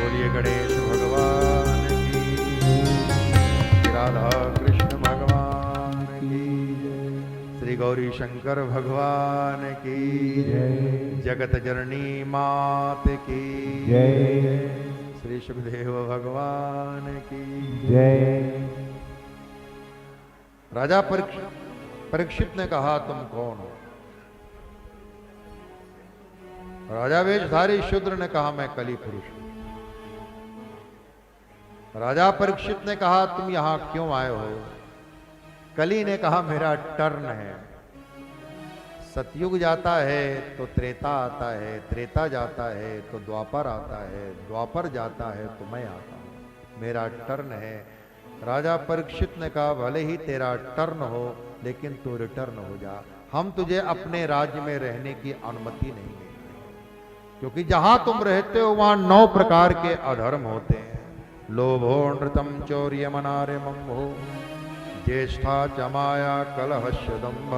बोलिए गणेश भगवान की, राधा कृष्ण भगवान की, श्री गौरी शंकर भगवान की, जगत जननी मात की जय, श्री सुखदेव भगवान की जय। राजा परीक्षित ने कहा, तुम कौन हो? राजा वेशधारी शूद्र ने कहा, मैं कली पुरुष हूं। राजा परीक्षित ने कहा, तुम यहां क्यों आए हो? कली ने कहा, मेरा टर्न है। सतयुग जाता है तो त्रेता आता है, त्रेता जाता है तो द्वापर आता है, द्वापर जाता है तो मैं आता हूं, मेरा टर्न है। राजा परीक्षित ने कहा, भले ही तेरा टर्न हो, लेकिन तू रिटर्न हो जा। हम तुझे अपने राज्य में रहने की अनुमति नहीं देंगे, क्योंकि जहां तुम रहते हो वहां 9 प्रकार के अधर्म होते हैं। लोभो नृतम चौर्यमनार्यमंभो ज्येष्ठा च माया कलहस्य दंभ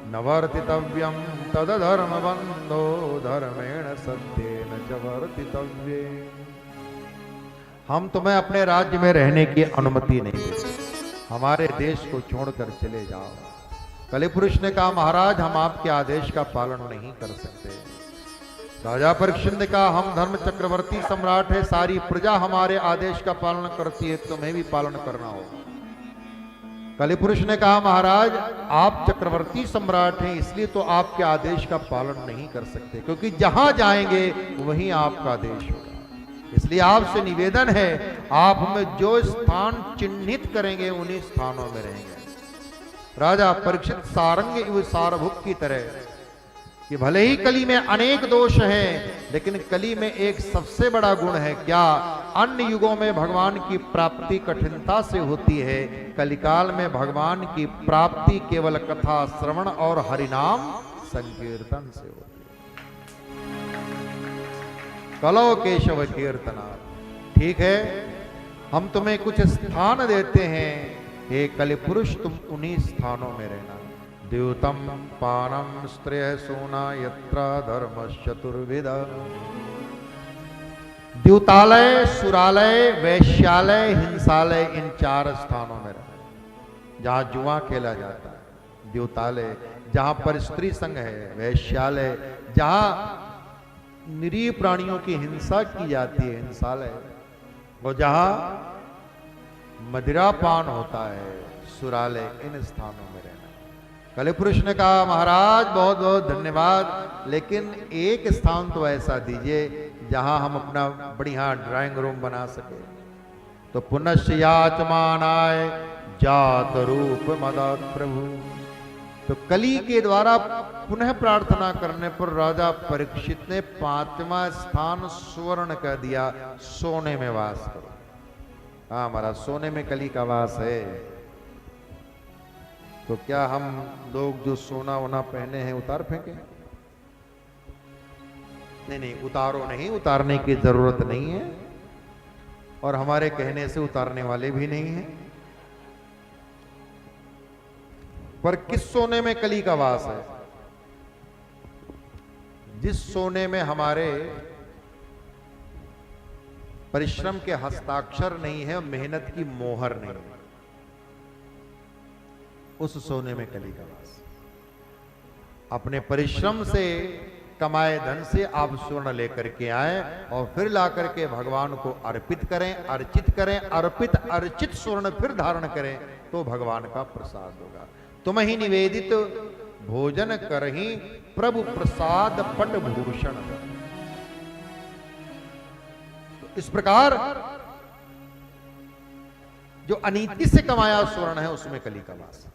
न वर्तितव्यम तदधर्म बंधो धर्मेण सत्येन च वर्तितव्ये। हम तुम्हें अपने राज्य में रहने की अनुमति नहीं देते, हमारे देश को छोड़कर चले जाओ। कलिपुरुष ने कहा, महाराज हम आपके आदेश का पालन नहीं कर सकते। राजा परीक्षित ने कहा, हम धर्म चक्रवर्ती सम्राट है, सारी प्रजा हमारे आदेश का पालन करती है, तुम्हें भी पालन करना होगा। कलिपुरुष ने कहा, महाराज आप चक्रवर्ती सम्राट हैं, इसलिए तो आपके आदेश का पालन नहीं कर सकते, क्योंकि जहां जाएंगे वहीं आपका आदेश होगा। इसलिए आपसे निवेदन है, आप हमें जो स्थान चिन्हित करेंगे उन्हीं स्थानों में रहेंगे। राजा परीक्षित सारंग एवं सारभुक की तरह कि भले ही कली में अनेक दोष हैं, लेकिन कली में एक सबसे बड़ा गुण है क्या? अन्य युगों में भगवान की प्राप्ति कठिनता से होती है, कलिकाल में भगवान की प्राप्ति केवल कथा श्रवण और हरिनाम संकीर्तन से होती है। कलो केशव कीर्तना। ठीक है, हम तुम्हें कुछ स्थान देते हैं, हे कलिपुरुष तुम उन्हीं स्थानों में रहना। द्यूतम पानम स्त्रिय सोना यत्र धर्मश्चतुर्विध। द्यूतालय, सुरालय, वैश्यालय, हिंसालय, इन 4 स्थानों में रहना। जहां जुआ खेला जाता है द्यूतालय, जहां पर स्त्री संघ है वैश्यालय, जहां निरीह प्राणियों की हिंसा की जाती है हिंसालय, और जहां मदिरापान होता है सुरालय, इन स्थानों में रहना। कलिपुरुष ने कहा, महाराज बहुत बहुत धन्यवाद, लेकिन एक स्थान तो ऐसा दीजिए जहां हम अपना बढ़िया ड्राइंग रूम बना सके। तो पुनश्च याचमानाय जात रूप मदद प्रभु। तो कली के द्वारा पुनः प्रार्थना करने पर राजा परीक्षित ने 5वां स्थान स्वर्ण कह दिया, सोने में वास करो। हाँ महाराज, सोने में कली का वास है। तो क्या हम लोग जो सोना वोना पहने हैं उतार फेंके? नहीं नहीं, उतारो नहीं, उतारने की जरूरत नहीं है, और हमारे कहने से उतारने वाले भी नहीं हैं। पर किस सोने में कली का वास है? जिस सोने में हमारे परिश्रम के हस्ताक्षर नहीं है, मेहनत की मोहर नहीं है, उस सोने में कली का वास। अपने परिश्रम से कमाए धन से आप स्वर्ण लेकर के आए और फिर ला करके भगवान को अर्पित करें, अर्चित करें, अर्पित अर्चित स्वर्ण फिर धारण करें, तो भगवान का प्रसाद होगा। तुम ही निवेदित भोजन करही प्रभु प्रसाद पट भूषण। तो इस प्रकार जो अनीति से कमाया स्वर्ण है उसमें कली का वास।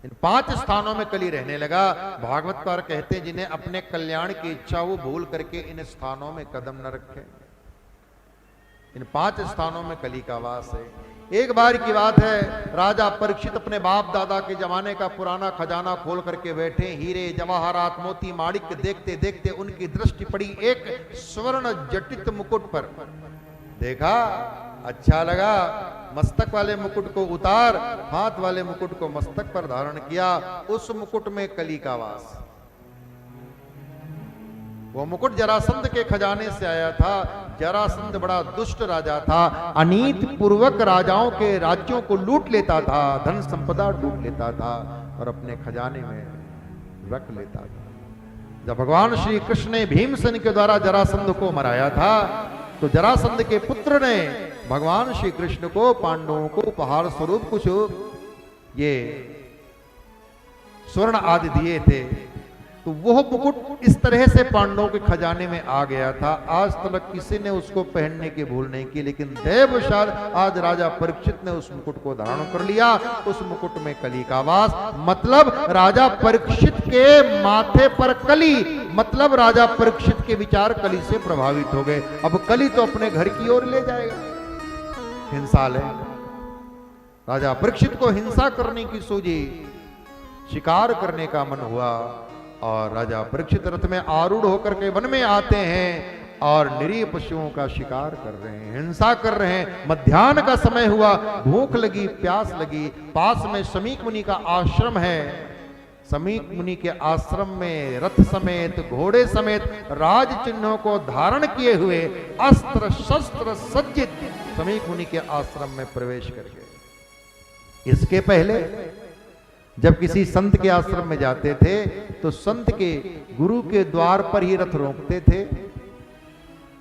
इन 5 स्थानों में कली रहने लगा। भागवतकार कहते हैं, जिन्हें अपने कल्याण की इच्छा वो भूल करके इन स्थानों में कदम न रखे। इन 5 स्थानों में कली का वास है। एक बार की बात है, राजा परीक्षित अपने बाप दादा के जमाने का पुराना खजाना खोल करके बैठे, हीरे जवाहरात मोती माणिक्य देखते देखते उनकी दृष्टि पड़ी एक स्वर्ण जटित मुकुट पर। देखा, अच्छा लगा, मस्तक वाले मुकुट को उतार, हाथ वाले मुकुट को मस्तक पर धारण किया। उस मुकुट में कली का वास। वो मुकुट जरासंध के खजाने से आया था। जरासंध बड़ा दुष्ट राजा था, अनीति पूर्वक राजाओं के राज्यों को लूट लेता था, धन संपदा लूट लेता था और अपने खजाने में रख लेता था। जब भगवान श्री कृष्ण ने भीमसेन के द्वारा जरासंध को मराया था, तो जरासंध के पुत्र ने भगवान श्री कृष्ण को, पांडवों को उपहार स्वरूप कुछ ये स्वर्ण आदि दिए थे। तो वह मुकुट इस तरह से पांडवों के खजाने में आ गया था। आज तक किसी ने उसको पहनने की भूल नहीं की, लेकिन देवशाल आज राजा परीक्षित ने उस मुकुट को धारण कर लिया। उस मुकुट में कली का वास, मतलब राजा परीक्षित के माथे पर कली, मतलब राजा परीक्षित के विचार कली से प्रभावित हो गए। अब कली तो अपने घर की ओर ले जाएगा, हिंसा ले। राजा परीक्षित को हिंसा करने की सूझी, शिकार करने का मन हुआ और राजा परीक्षित रथ में आरूढ़ होकर के वन में आते हैं और निरीह पशुओं का शिकार कर रहे हैं, हिंसा कर रहे हैं। मध्याह्न का समय हुआ, भूख लगी, प्यास लगी। पास में शमीक मुनि का आश्रम है। शमीक मुनि के आश्रम में रथ समेत, घोड़े समेत, राज चिन्हों को धारण किए हुए, अस्त्र शस्त्र सज्जित शमीक मुनि के आश्रम में प्रवेश कर गए। इसके पहले जब किसी संत के आश्रम में जाते थे तो संत के गुरु के द्वार पर ही रथ रोकते थे,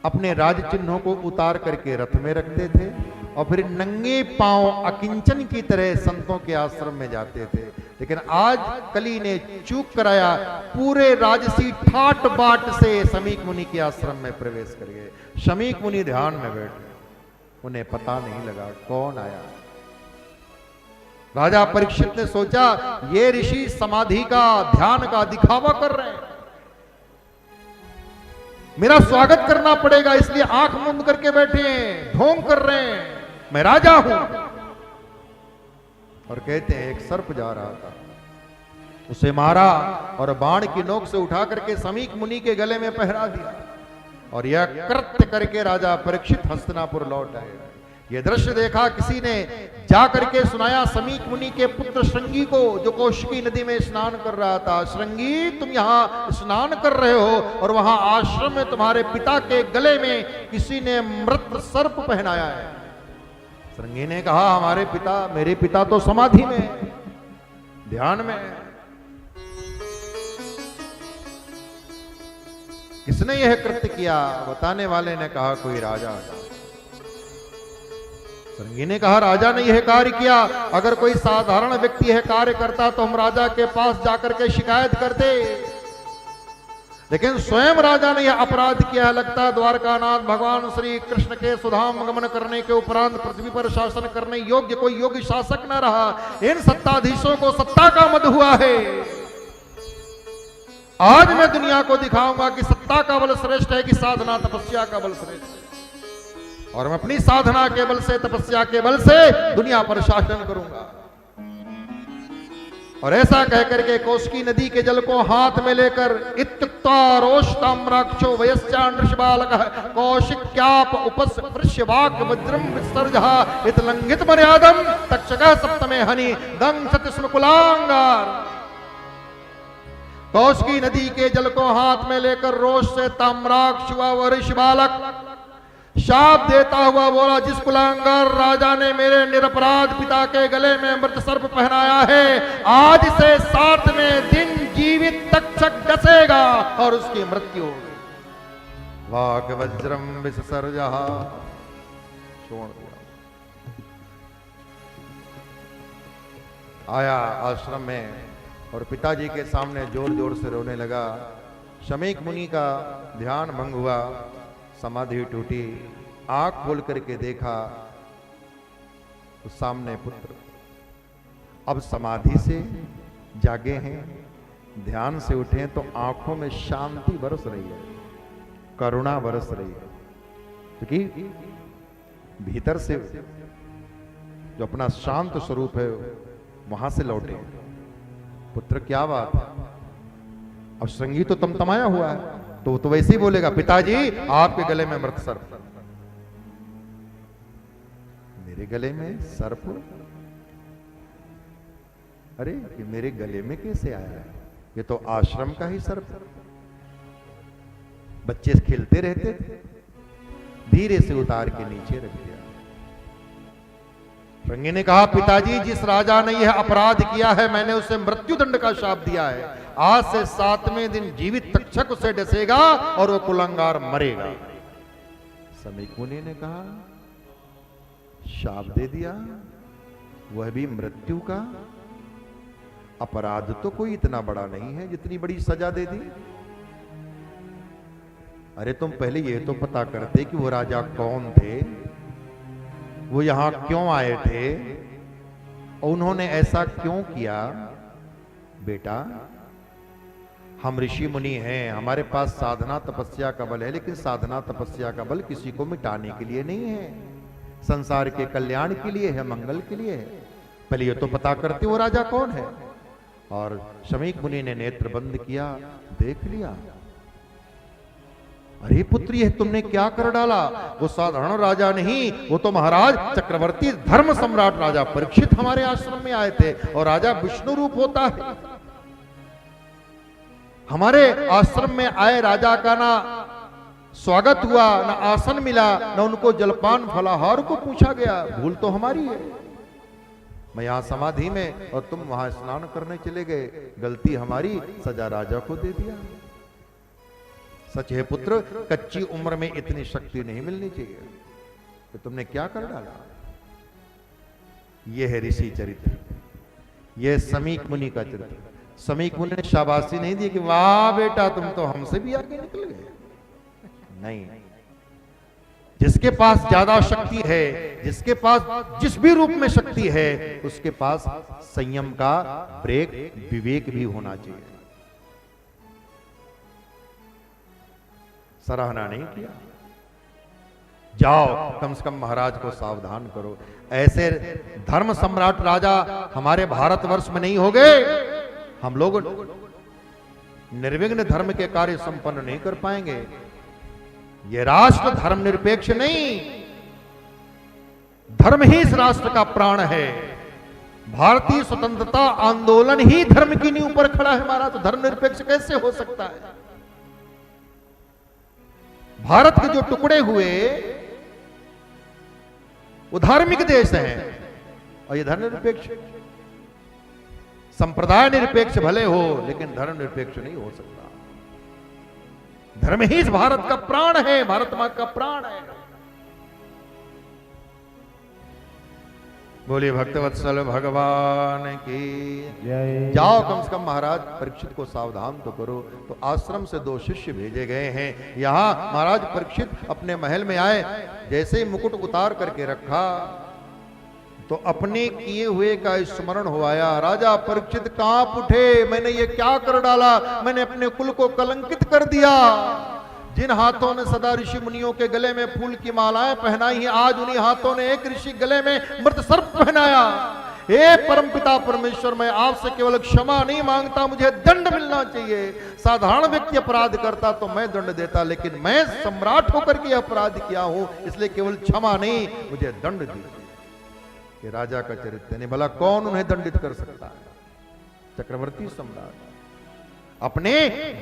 अपने राज चिन्हों को उतार करके रथ में रखते थे और फिर नंगे पांव अकिंचन की तरह संतों के आश्रम में जाते थे। लेकिन आज कली ने चूक कराया, पूरे राजसी ठाट बाट से शमीक मुनि के आश्रम में प्रवेश कर गए। शमीक मुनि ध्यान में बैठे, उन्हें पता नहीं लगा कौन आया। राजा परीक्षित ने सोचा ये ऋषि समाधि का, ध्यान का दिखावा कर रहे हैं, मेरा स्वागत करना पड़ेगा, इसलिए आंख मूंद करके बैठे हैं, ढोंग कर रहे हैं, मैं राजा हूं। और कहते हैं एक सर्प जा रहा था, उसे मारा और बाण की नोक से उठा करके शमीक मुनि के गले में पहरा दिया। और यह कृत्य करके राजा परीक्षित हस्तिनापुर लौट आए। यह दृश्य देखा, किसी ने जाकर के सुनाया शमीक मुनि के पुत्र श्रृंगी को, जो कौशिकी नदी में स्नान कर रहा था। श्रृंगी, तुम यहाँ स्नान कर रहे हो और वहां आश्रम में तुम्हारे पिता के गले में किसी ने मृत सर्प पहनाया है। श्रृंगी ने कहा हमारे पिता, मेरे पिता तो समाधि में, ध्यान में। किसने यह कृत्य किया? बताने वाले ने कहा कोई राजा। श्रृंगी ने कहा राजा ने यह कार्य किया, अगर कोई साधारण व्यक्ति यह कार्य करता तो हम राजा के पास जाकर के शिकायत करते, लेकिन स्वयं राजा ने यह अपराध किया। लगता द्वारकानाथ भगवान श्री कृष्ण के सुधाम गमन करने के उपरांत पृथ्वी पर शासन करने योग्य कोई योग्य शासक न रहा। इन सत्ताधीशों को सत्ता का मद हुआ है। आज मैं दुनिया को दिखाऊंगा कि सत्ता का बल श्रेष्ठ है कि साधना तपस्या का बल श्रेष्ठ है, और मैं अपनी साधना के बल से, तपस्या के बल से दुनिया पर शासन करूंगा। और ऐसा कहकर के कौशिकी नदी के जल को हाथ में लेकर इत्युक्ता रोषताम्राक्षो वयस्यानृषबालकः कौशिक्याप उपस्पृश्यवाक् वज्रम विसर्जः इतलंघित मर्यादम तक्षकः सप्तमे हनि दंशति स्म कुलांगार। कौशिकी नदी के जल को हाथ में लेकर रोष से ताम्राक्ष व ऋषि बालक शाप देता हुआ बोला, जिस कुलांगार राजा ने मेरे निरपराध पिता के गले में मृत सर्प पहनाया है, आज से 7वें दिन जीवित तक्षक डसेगा और उसकी मृत्यु होगी। वाक वज्रम विसर्जः, छोड़ दिया। आया आश्रम में और पिताजी के सामने जोर जोर से रोने लगा। शमीक मुनि का ध्यान भंग हुआ, समाधि टूटी। आंख खोल करके देखा तो सामने पुत्र अब समाधि से जागे हैं, ध्यान से उठे हैं, तो आंखों में शांति बरस रही है, करुणा बरस रही है, क्योंकि भीतर से जो अपना शांत स्वरूप है वहां से लौटे। पुत्र क्या बात है? अब श्रृंगी तो तमतमाया हुआ है, तो वैसे ही बोलेगा पिताजी आपके गले में मृत सर्प। मेरे गले में सर्प? अरे ये मेरे गले में कैसे आया है? ये तो आश्रम का ही सर्प। बच्चे खेलते रहते थे, धीरे से उतार के नीचे रख दिया। रंगी ने कहा, पिताजी जिस राजा ने यह अपराध किया है मैंने उसे मृत्यु दंड का शाप दिया है। आज से 7वें दिन जीवित तक्षक उसे डसेगा और वो कुलंगार मरेगा। समीक मुनि ने कहा, शाप दे दिया, वह भी मृत्यु का? अपराध तो कोई इतना बड़ा नहीं है जितनी बड़ी सजा दे दी। अरे तुम पहले ये तो पता करते कि वो राजा कौन थे, वो यहां क्यों आए थे और उन्होंने ऐसा क्यों किया। बेटा, हम ऋषि मुनि हैं, हमारे पास साधना तपस्या का बल है, लेकिन साधना तपस्या का बल किसी को मिटाने के लिए नहीं है, संसार के कल्याण के लिए है, मंगल के लिए है। पहले ये तो पता करते वो राजा कौन है। और शमीक मुनि ने नेत्र बंद किया, देख लिया। अरे पुत्र, ये तुमने क्या कर डाला। वो साधारण राजा नहीं, वो तो महाराज चक्रवर्ती धर्म सम्राट राजा परीक्षित हमारे आश्रम में आए थे। और राजा विष्णु रूप होता है। हमारे आश्रम में आए राजा का ना स्वागत हुआ, ना आसन मिला, ना उनको जलपान फलाहार को पूछा गया। भूल तो हमारी है। मैं यहां समाधि में और तुम वहां स्नान करने चले गए, गलती हमारी, सजा राजा को दे दिया। सच है पुत्र, कच्ची उम्र में इतनी शक्ति नहीं मिलनी चाहिए। तो तुमने क्या कर डाला। यह है ऋषि चरित्र, यह समीक मुनि का चरित्र। समीक मुनि ने शाबाशी नहीं दी कि वाह बेटा तुम तो हमसे भी आगे निकल गए। नहीं, जिसके पास ज्यादा शक्ति है, जिसके पास जिस भी रूप में शक्ति है, उसके पास संयम का ब्रेक, विवेक भी होना चाहिए। सराहना नहीं किया। जाओ कम से कम महाराज को सावधान करो। ऐसे धर्म सम्राट राजा हमारे भारतवर्ष में नहीं हो गए, हम लोग निर्विघ्न धर्म के कार्य संपन्न नहीं कर पाएंगे। यह राष्ट्र धर्मनिरपेक्ष नहीं, धर्म ही इस राष्ट्र का प्राण है। भारतीय स्वतंत्रता आंदोलन ही धर्म की नींव पर खड़ा है हमारा, तो धर्मनिरपेक्ष कैसे हो सकता है। भारत के जो टुकड़े हुए वो धार्मिक देश हैं और ये धर्मनिरपेक्ष, संप्रदाय निरपेक्ष भले हो लेकिन धर्मनिरपेक्ष नहीं हो सकता। धर्म ही इस भारत का प्राण है, भारत मां का प्राण है। बोलिए भक्तवत्सल भगवान की जय। जाओ कम से कम महाराज परीक्षित को सावधान तो करो। तो आश्रम से 2 शिष्य भेजे गए हैं। यहां महाराज परीक्षित अपने महल में आए, जैसे ही मुकुट उतार करके रखा तो अपने किए हुए का स्मरण हो आया। राजा परीक्षित कांप उठे, मैंने ये क्या कर डाला, मैंने अपने कुल को कलंकित कर दिया। जिन हाथों ने सदा ऋषि मुनियों के गले में फूल की मालाएं पहनाई हैं, आज उन्हीं हाथों ने एक ऋषि गले में मृत सर्प पहनाया। हे परमपिता परमेश्वर, मैं आपसे केवल क्षमा नहीं मांगता, मुझे दंड मिलना चाहिए। साधारण व्यक्ति अपराध करता तो मैं दंड देता, लेकिन मैं सम्राट होकर के अपराध किया हूं, इसलिए केवल क्षमा नहीं, मुझे दंड दीजिए। कि राजा का चरित्र नहीं, भला कौन उन्हें दंडित कर सकता है। चक्रवर्ती सम्राट अपने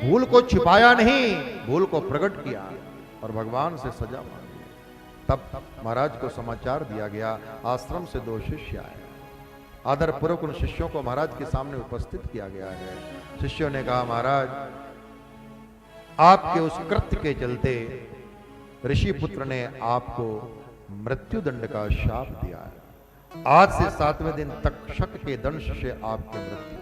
भूल को छिपाया नहीं, भूल को प्रकट किया और भगवान से सजा मांगी। तब महाराज को समाचार दिया गया, आश्रम से 2 शिष्य आए। आदर पूर्वक उन शिष्यों को महाराज के सामने उपस्थित किया गया है। शिष्यों ने कहा, महाराज आपके उस कृत्य के चलते ऋषि पुत्र ने आपको मृत्यु दंड का शाप दिया है। आज से 7वें दिन तक्षक के दंश से आपकी मृत्यु।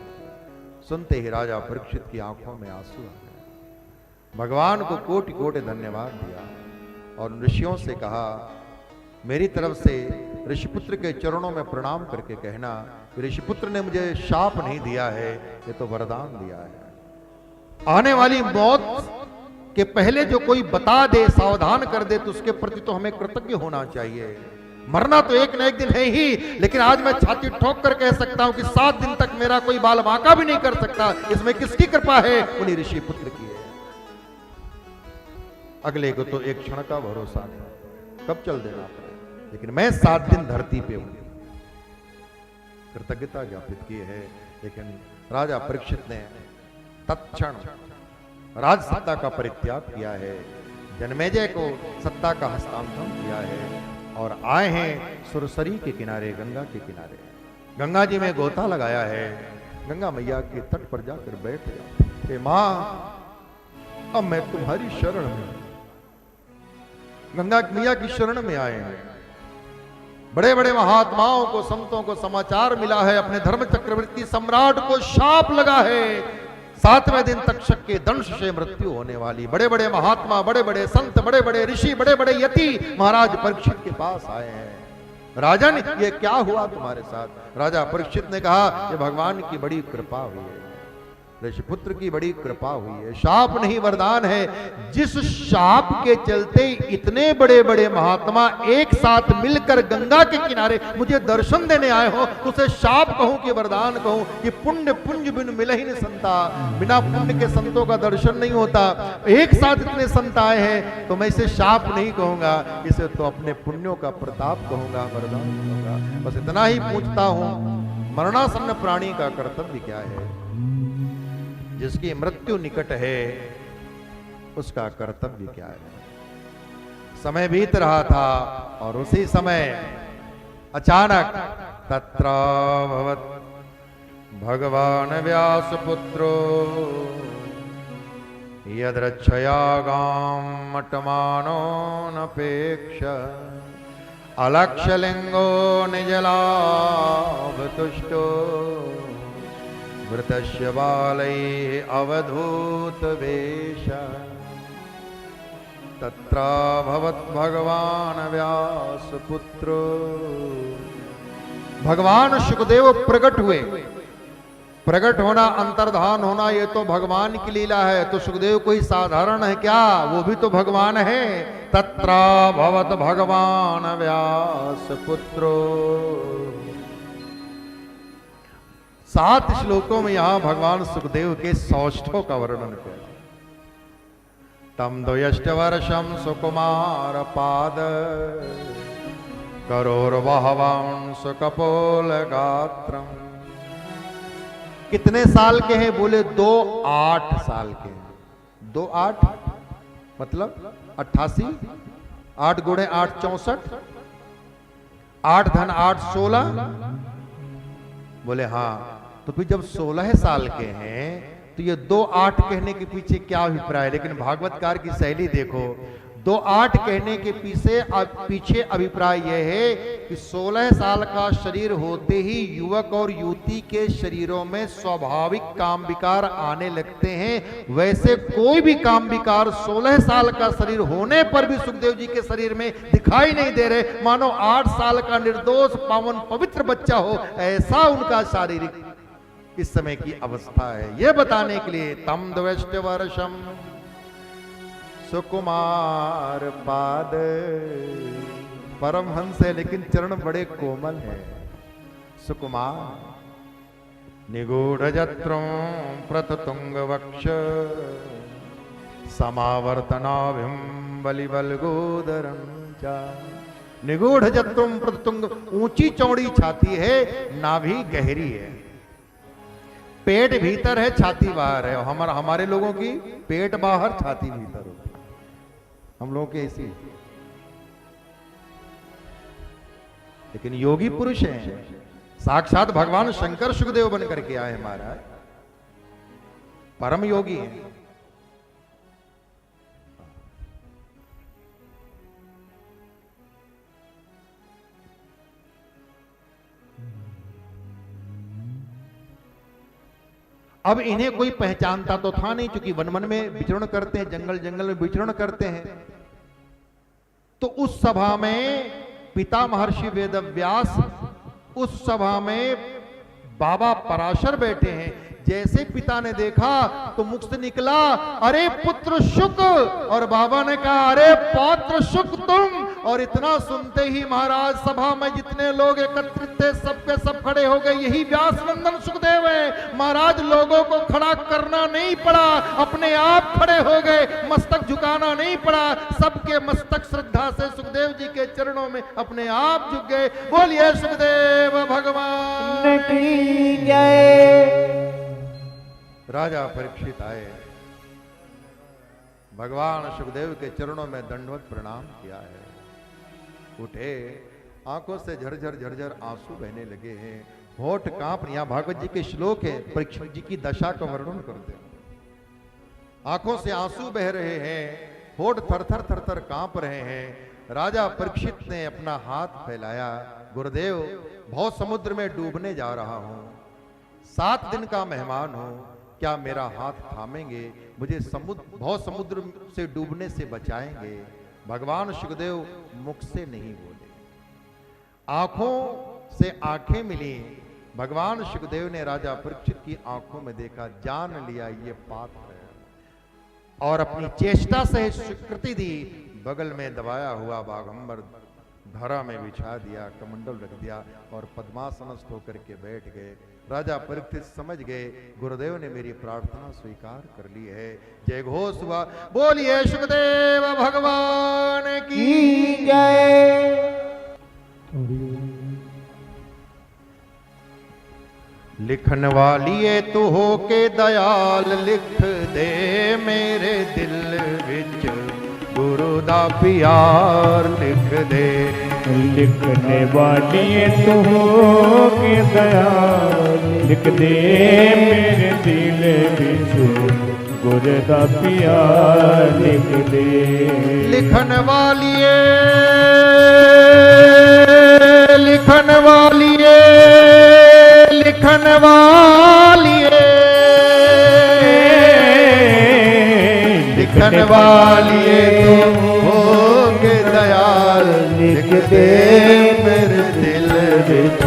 सुनते ही राजा परीक्षित की आंखों में आंसू आ गए। भगवान को कोटि कोटि धन्यवाद दिया और ऋषियों से कहा, मेरी तरफ से ऋषिपुत्र के चरणों में प्रणाम करके कहना कि ऋषिपुत्र ने मुझे शाप नहीं दिया है, ये तो वरदान दिया है। आने वाली मौत के पहले जो कोई बता दे, सावधान कर दे, तो उसके प्रति तो हमें कृतज्ञ होना चाहिए। मरना तो एक न एक दिन है ही, लेकिन आज मैं छाती ठोक कर कह सकता हूं कि 7 दिन तक मेरा कोई बाल बांका भी नहीं कर सकता। इसमें किसकी कृपा है? उन्हीं ऋषि पुत्र की है। अगले को तो एक क्षण का भरोसा नहीं, कब चल देना पड़े, लेकिन मैं 7 दिन धरती पे हूं। कृतज्ञता ज्ञापित की है। लेकिन राजा परीक्षित ने तत्क्षण राज सत्ता का परित्याग किया है, जन्मेजय को सत्ता का हस्तांतरण किया है और आए हैं सुरसरी के किनारे, गंगा के किनारे। गंगा जी में गोता लगाया है, गंगा मैया के तट पर जाकर बैठ गया। हे मां, अब मैं तुम्हारी शरण में, गंगा मैया की शरण में आए हैं। बड़े बड़े महात्माओं को, संतों को समाचार मिला है, अपने धर्म चक्रवर्ती सम्राट को शाप लगा है, 7वें दिन तक्षक के दंश से मृत्यु होने वाली। बड़े बड़े महात्मा, बड़े बड़े संत, बड़े बड़े ऋषि, बड़े बड़े यति महाराज परीक्षित के पास आए हैं। राजन, ये क्या हुआ तुम्हारे साथ? राजा परीक्षित ने कहा, ये भगवान की बड़ी कृपा हुई है, ऋषिपुत्र की बड़ी कृपा हुई है, शाप नहीं वरदान है। जिस शाप के चलते इतने बड़े बड़े महात्मा एक साथ मिलकर गंगा के किनारे मुझे दर्शन देने आए हो, उसे शाप कहूं कि वरदान कहूं? कि पुण्य पुंज बिन मिल ही नहीं संता, बिना पुण्य के संतों का दर्शन नहीं होता। एक साथ इतने संत आए हैं तो मैं इसे शाप नहीं कहूंगा, इसे तो अपने पुण्यों का प्रताप कहूंगा, वरदान कहूंगा। बस इतना ही पूछता हूं, मरणासन्न प्राणी का कर्तव्य क्या है? जिसकी मृत्यु निकट है उसका कर्तव्य क्या है? समय बीत रहा था और उसी समय अचानक तत्राभवत् भगवान व्यासपुत्रो यद्रक्षया गां मटमानो नपेक्ष अलक्ष्यलिंगो निजलाभतुष्टो वृतस्य बालैः अवधूत वेश तत्राभवत् भगवान व्यासपुत्रो। भगवान सुखदेव प्रकट हुए। प्रकट होना, अंतर्धान होना, ये तो भगवान की लीला है, तो सुखदेव कोई साधारण है क्या? वो भी तो भगवान है। तत्राभवत् भगवान व्यासपुत्रो। 7 श्लोकों में यहां भगवान सुखदेव के सौष्ठों का वर्णन किया। तम द्वयष्ट वर्षम सुकुमार पाद करोर्वहवंश कपोल गात्रम। कितने साल के हैं? बोले 2-8 साल के हैं। 2-8 मतलब 88, 8 गुणे 8 64, 8 धन 8 16। बोले हाँ। तो फिर जब 16 साल के हैं तो ये 2-8 कहने के पीछे क्या अभिप्राय है? लेकिन भागवतकार की शैली देखो, 2-8 कहने के पीछे अभिप्राय यह है कि 16 साल का शरीर होते ही युवक और युवती के शरीरों में स्वाभाविक काम विकार आने लगते हैं। वैसे कोई भी काम विकार 16 साल का शरीर होने पर भी सुखदेव जी के शरीर में दिखाई नहीं दे रहे, मानो 8 साल का निर्दोष पावन पवित्र बच्चा हो, ऐसा उनका शारीरिक इस समय की अवस्था है। यह बताने के लिए तम द्वष्ट वर्षम सुकुमार पाद। परमहंस है लेकिन चरण बड़े कोमल है। सुकुमार निगूढ़ जत्रं प्रततुंग वक्ष समावर्तनाभिं बलिबलगोदरं च। निगूढ़ जत्रं प्रततुंग, ऊंची चौड़ी छाती है, नाभि गहरी है, पेट भीतर है, छाती बाहर है। हमारे लोगों की पेट बाहर, छाती भीतर होती है। हम लोगों के ऐसी, लेकिन योगी पुरुष हैं, साक्षात भगवान शंकर सुखदेव बन करके आए महाराज, परम योगी हैं। अब इन्हें कोई पहचानता तो था नहीं, क्योंकि वन वन में विचरण करते हैं, जंगल जंगल में विचरण करते हैं। तो उस सभा में पिता महर्षि वेदव्यास, उस सभा में बाबा पराशर बैठे हैं। जैसे पिता ने देखा तो मुख से निकला, अरे पुत्र शुक, और बाबा ने कहा, अरे पौत्र शुक तुम। और इतना सुनते ही महाराज सभा में जितने लोग एकत्रित थे सबके सब खड़े हो गए। यही व्यास नंदन सुखदेव है महाराज। लोगों को खड़ा करना नहीं पड़ा, अपने आप खड़े हो गए, मस्तक झुकाना नहीं पड़ा, सबके मस्तक श्रद्धा से सुखदेव जी के चरणों में अपने आप झुक गए। बोलिए सुखदेव भगवान की जय। राजा परीक्षित आए, भगवान सुखदेव के चरणों में दंडवत प्रणाम किया है। उठे, आंखों से झरझर झरझर आंसू बहने लगे हैं, होठ कांप। यहाँ भागवत जी के श्लोक है, परीक्षित जी की दशा का वर्णन करते हैं। आंखों से आंसू बह रहे हैं, होठ थरथर थरथर कांप रहे हैं। राजा परीक्षित ने अपना हाथ फैलाया, गुरुदेव भव समुद्र में डूबने जा रहा हूं, 7 दिन का मेहमान हूं, क्या मेरा हाथ थामेंगे, मुझे भव समुद्र से डूबने से बचाएंगे। भगवान सुखदेव मुख से नहीं बोले, आंखों से आंखें मिली। भगवान सुखदेव ने राजा परीक्षित की आंखों में देखा, जान लिया ये पात्र है, और अपनी चेष्टा से स्वीकृति दी। बगल में दबाया हुआ बाघंबर धरा में बिछा दिया, कमंडल रख दिया और पद्मासनस्थ होकर के बैठ गए। राजा परीक्षित समझ गए, गुरुदेव ने मेरी प्रार्थना स्वीकार कर ली है। जय घोष हुआ, बोलिए सुखदेव भगवान की जय। लिखन वालिए तू हो के दयाल, लिख दे मेरे दिल विच गुरु दा प्यार, लिख दे। लिखने वालिए तू हो के दयाल, लिख दे मेरे दिल विच गुरु दा प्यार, लिख दे। लिखन वालिए, लिखन वालिए, लिखन वालिए, लिखन वालिए तू हो के दयाल, लिख दे मेरे दिल विच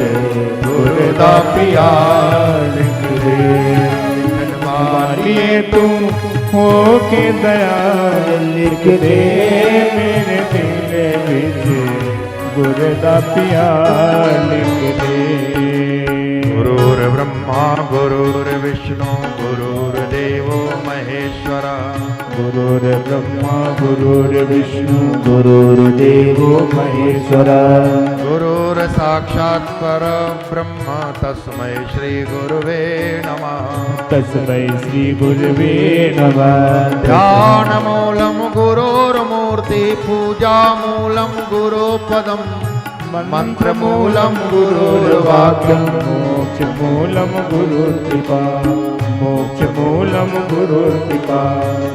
गुरु दा प्यार, लिख दे। लिखन वालिए तू हो के दयाल, लिख दे मेरे दिल विच गुरु दा प्यार, लिख दे। गुरुर् ब्रह्मा गुरुर्विष्णु गुरुर्देवो महेश्वरा, गुरुर् ब्रह्मा गुरुर्विष्णु गुरुर्देवो महेश्वरा, गुरुर् साक्षात् परब्रह्म तस्मै श्री गुरुवे नमः, तस्मै श्री गुरुवे नमः। ध्यान मूलम गुरोर्मूर्ति, पूजा मूलम गुरुपदम, मंत्र मूलम गुरुर्वाक्यम, मोक्ष मूलम गुरुकृपा, मोक्ष मूलम गुरुकृपा,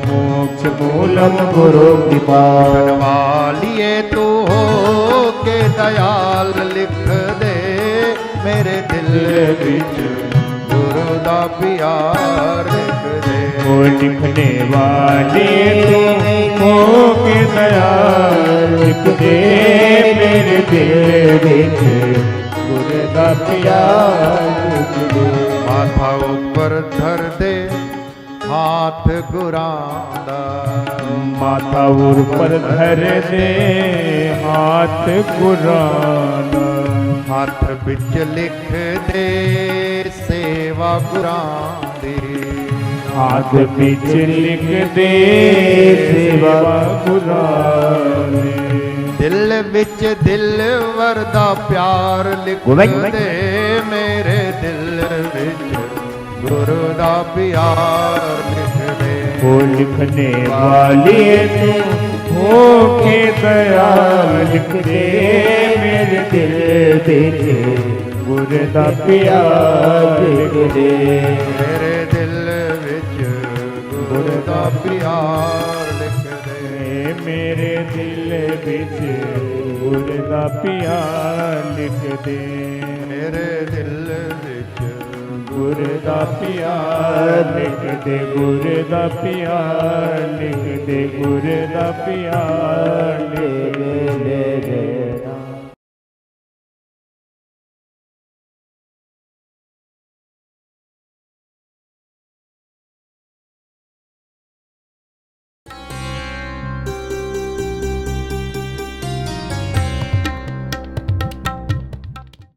मोक्ष मूलम गुरुकृपा। लिखन वालिए तू हो के दयाल, लिख दे मेरे दिल विच गुरु दा प्यार, लिख दे। वो लिखने वाले तू हो के दयाल, लिख दे मेरे दिल विच गुरु दा प्यार, लिख दे। माथा ऊपर धर दे हाथ गुरांदा, माथा ऊपर धर दे हाथ गुराना, हाथ बिच लिख दे सेवा गुरांदी, हाथ बिच लिख दे सेवा गुरानी। दिल विच दिल वरदा प्यार, लिख दे मेरे दिल विच गुरु दा प्यार, लिख दे। वो लिखने वाले तू हो के दयाल, लिख दे मेरे दिल विच गुरु दा प्यार, लिख दे। मेरे दिल विच गुरु दा प्यार, लिख दे। मेरे दिल विच गुरु दा प्यार, लिख दे। मेरे दिल विच गुरु दा प्यार, लिख दे। गुरु दा प्यार, लिख दे। गुरु दा प्यार, लिख दे।